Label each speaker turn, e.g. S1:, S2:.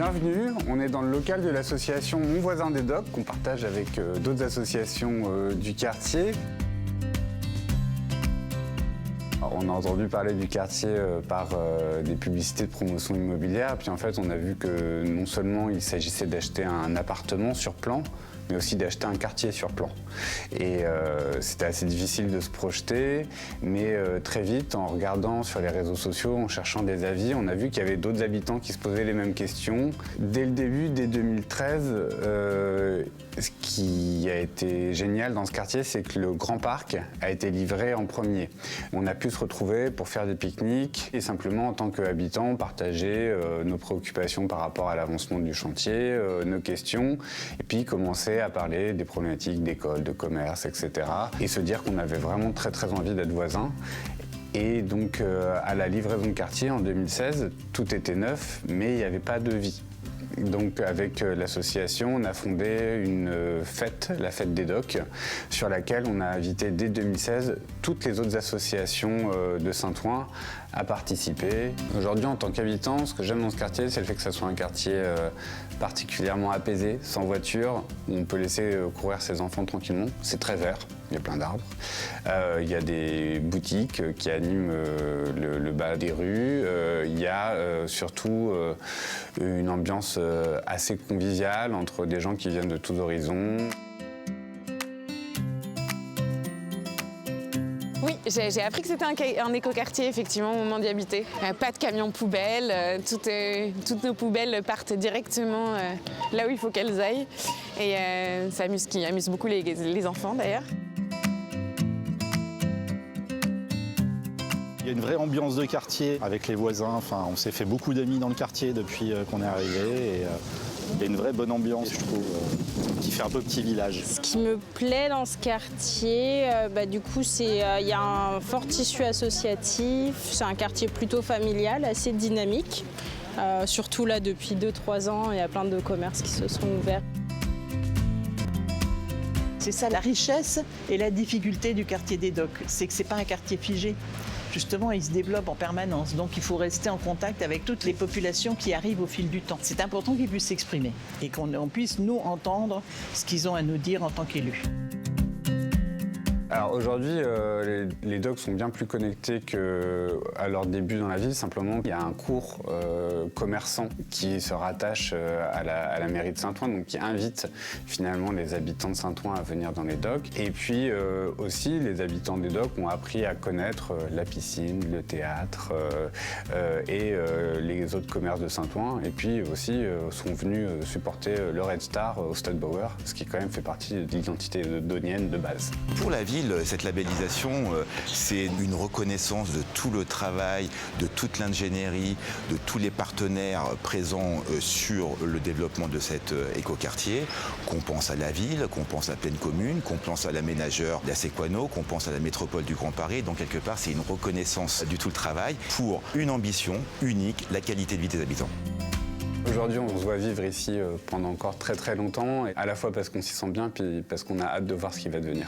S1: Bienvenue, on est dans le local de l'association Mon Voisin des Docks qu'on partage avec d'autres associations du quartier. Alors, on a entendu parler du quartier par des publicités de promotion immobilière, puis en fait on a vu que non seulement il s'agissait d'acheter un appartement sur plan, mais aussi d'acheter un quartier sur plan. Et c'était assez difficile de se projeter, mais très vite, en regardant sur les réseaux sociaux, en cherchant des avis, on a vu qu'il y avait d'autres habitants qui se posaient les mêmes questions. Dès le début, dès 2013, ce qui a été génial dans ce quartier, c'est que le grand parc a été livré en premier. On a pu se retrouver pour faire des pique-niques et simplement, en tant qu'habitants, partager nos préoccupations par rapport à l'avancement du chantier, nos questions, et puis commencer à parler des problématiques d'école, de commerce, etc. Et se dire qu'on avait vraiment très très envie d'être voisins. Et donc à la livraison de quartier en 2016, tout était neuf, mais il n'y avait pas de vie. Donc avec l'association, on a fondé une fête, la fête des docks, sur laquelle on a invité dès 2016 toutes les autres associations de Saint-Ouen à participer. Aujourd'hui, en tant qu'habitant, ce que j'aime dans ce quartier, c'est le fait que ça soit un quartier particulièrement apaisé, sans voiture, où on peut laisser courir ses enfants tranquillement. C'est très vert, il y a plein d'arbres. Il y a des boutiques qui animent le bas des rues. Il y a surtout une ambiance assez conviviale entre des gens qui viennent de tous horizons.
S2: Oui, j'ai appris que c'était un écoquartier, effectivement, au moment d'y habiter. Pas de camions poubelles, toutes nos poubelles partent directement là où il faut qu'elles aillent. Et ça amuse beaucoup les enfants, d'ailleurs.
S3: Il y a une vraie ambiance de quartier avec les voisins. Enfin, on s'est fait beaucoup d'amis dans le quartier depuis qu'on est arrivé. Et il y a une vraie bonne ambiance, je trouve, qui fait un peu petit village.
S4: Ce qui me plaît dans ce quartier, du coup, il y a un fort tissu associatif. C'est un quartier plutôt familial, assez dynamique. Surtout là, depuis 2-3 ans, il y a plein de commerces qui se sont ouverts.
S5: C'est ça la richesse et la difficulté du quartier des Docks, c'est que ce n'est pas un quartier figé. Justement, il se développe en permanence, donc il faut rester en contact avec toutes les populations qui arrivent au fil du temps. C'est important qu'ils puissent s'exprimer et qu'on puisse, nous, entendre ce qu'ils ont à nous dire en tant qu'élus.
S1: Alors aujourd'hui, les docks sont bien plus connectés qu'à leur début dans la ville. Simplement, il y a un cours commerçant qui se rattache à la mairie de Saint-Ouen, donc qui invite finalement les habitants de Saint-Ouen à venir dans les docks. Et puis aussi, les habitants des docks ont appris à connaître la piscine, le théâtre et les autres commerces de Saint-Ouen. Et puis aussi sont venus supporter le Red Star au Stade Bauer, ce qui quand même fait partie de l'identité donienne de base.
S6: Pour la ville, cette labellisation, c'est une reconnaissance de tout le travail, de toute l'ingénierie, de tous les partenaires présents sur le développement de cet écoquartier, qu'on pense à la ville, qu'on pense à la pleine commune, qu'on pense à l'aménageur de la Séquano, qu'on pense à la métropole du Grand Paris. Donc quelque part, c'est une reconnaissance du tout le travail pour une ambition unique, la qualité de vie des habitants.
S1: Aujourd'hui, on se voit vivre ici pendant encore très très longtemps, et à la fois parce qu'on s'y sent bien, puis parce qu'on a hâte de voir ce qui va devenir.